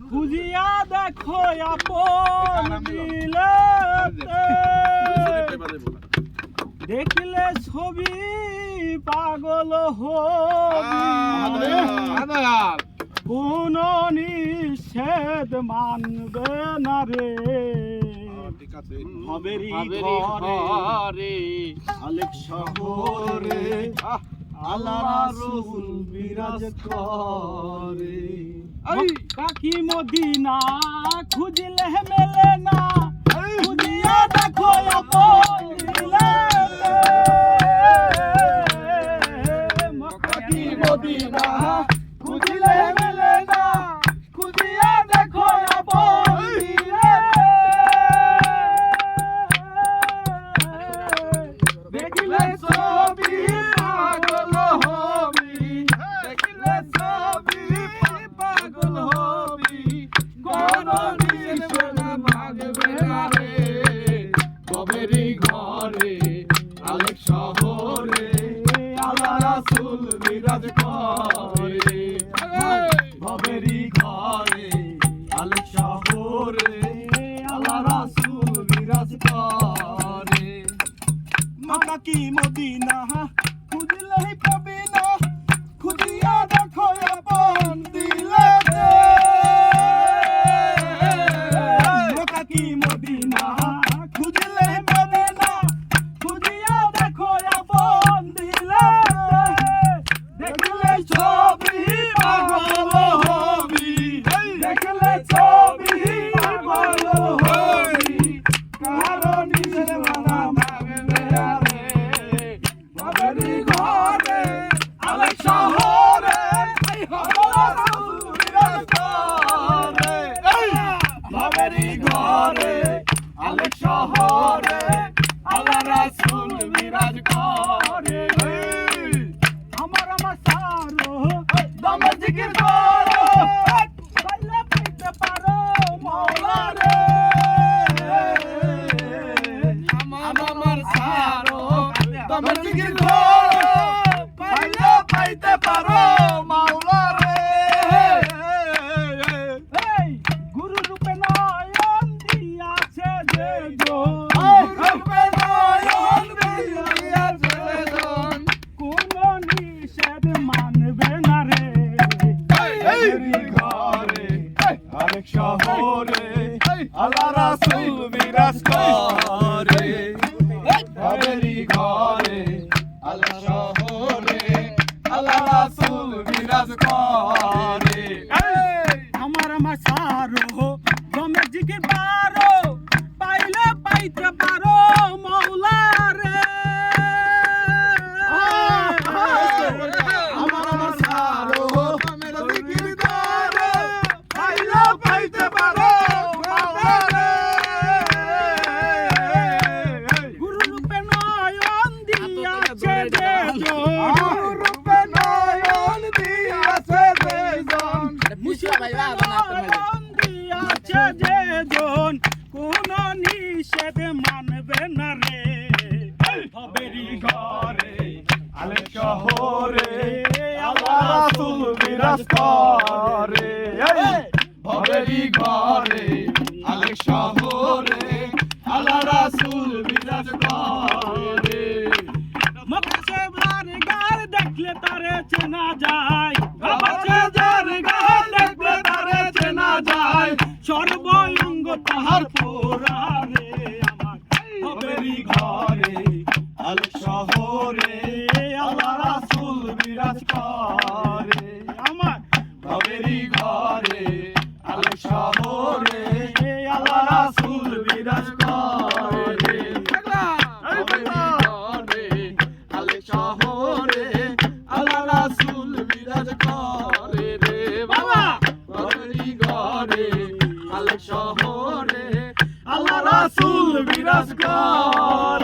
খুঁজিয়া দেখো আপন দিলে দেখলে ছবি পাগল হবি কোন নিষেধ মানবে না রে হবেরি ঘরে আলেক শহরে আল্লাহ রাসূল বিরাজ করে কাকি মদিনা খুঁজলে মেলে না খুঁজিয়া দেখো আপন দিলে কাকি মদিনা খুঁজলে মেলে না খুঁজিয়া দেখো আপন দিলে দেখলে ছবি পাগল হবি দেখলে ছবি পাগল হবি কোন নিষেধ মানবে না রে কবেরি ঘরে আলেক শহরে আল্লাহ রাসূল বিরাজ করে কবেরি ঘরে আলেক শহরে আল্লাহ রাসূল বিরাজ করে মাতা কি মদিনা খুঁজলেই পাবি না খুঁজিয়া দেখো আপন দিলে মাতা কি মদিনা খুঁজলেই পাবি না খুঁজিয়া দেখো আপন দিলে দেখলে ছবি পাগল হবি দেখলে ছবি পাগল হবি কারণ নিষেধ মানা মানবে না রে কবেরি ঘরে আলেক শহরে আল্লাহ রাসূল বিরাজ করে কবেরি ঘরে আলেক শহরে আল্লাহ রাসূল বিরাজ করে আমার সারো দমে জিকির করো পাইলে পাইতে পারো মাওলা রে আমার সারো দমে জিকির করো পাইলে পাইতে পারো মাওলা রে গুরু রূপে নয়ন দিয়াছে যে রূপে নয়ন দিয়াছে কোন নিষেধ মানবে না রে ঘরে আলেক শহরে আল্লাহ রাসূল বিরাজ করে কবেরি ঘরে আলেক শহরে আল্লাহ রাসূল বিরাজ করে আমার সারো দমে জিকির পারো পাইলে পাইতে পারো মাওলা রে আমার সারো দমে জিকির করো পাইলে পাইতে পারো মাওলা রে গুরু রূপে নয়ন দিয়াছে যে গুরু রূপে নয়ন দিয়াছে যে নয়ন দিয়াছে যে কোন নিষেধ মানবে না রে কবেরি ঘরে আলেক শহরে আল্লাহ রাসূল বিরাজ করে কবেরি ঘরে আলেক শহরে আল্লাহ রাসূল বিরাজ করে মক্কা বার গার দেখলে তারে চেনা যায় যার গার দেখলে তারে চেনা যায় সর্বঙ্গ তাহার পুরারে আমার কবেরি ঘরে আলেক শহরে আল্লাহ রাসূল বিরাজ করে আমার কবেরি ঘরে আলেক শহরে আল্লাহ রাসূল বিরাজ করে কবেরি ঘরে আলেক শহরে আল্লাহ রাসূল বিরাজ করে রে বাবা কবেরি ঘরে আলেক শহরে আল্লাহ রাসূল বিরাজ করে।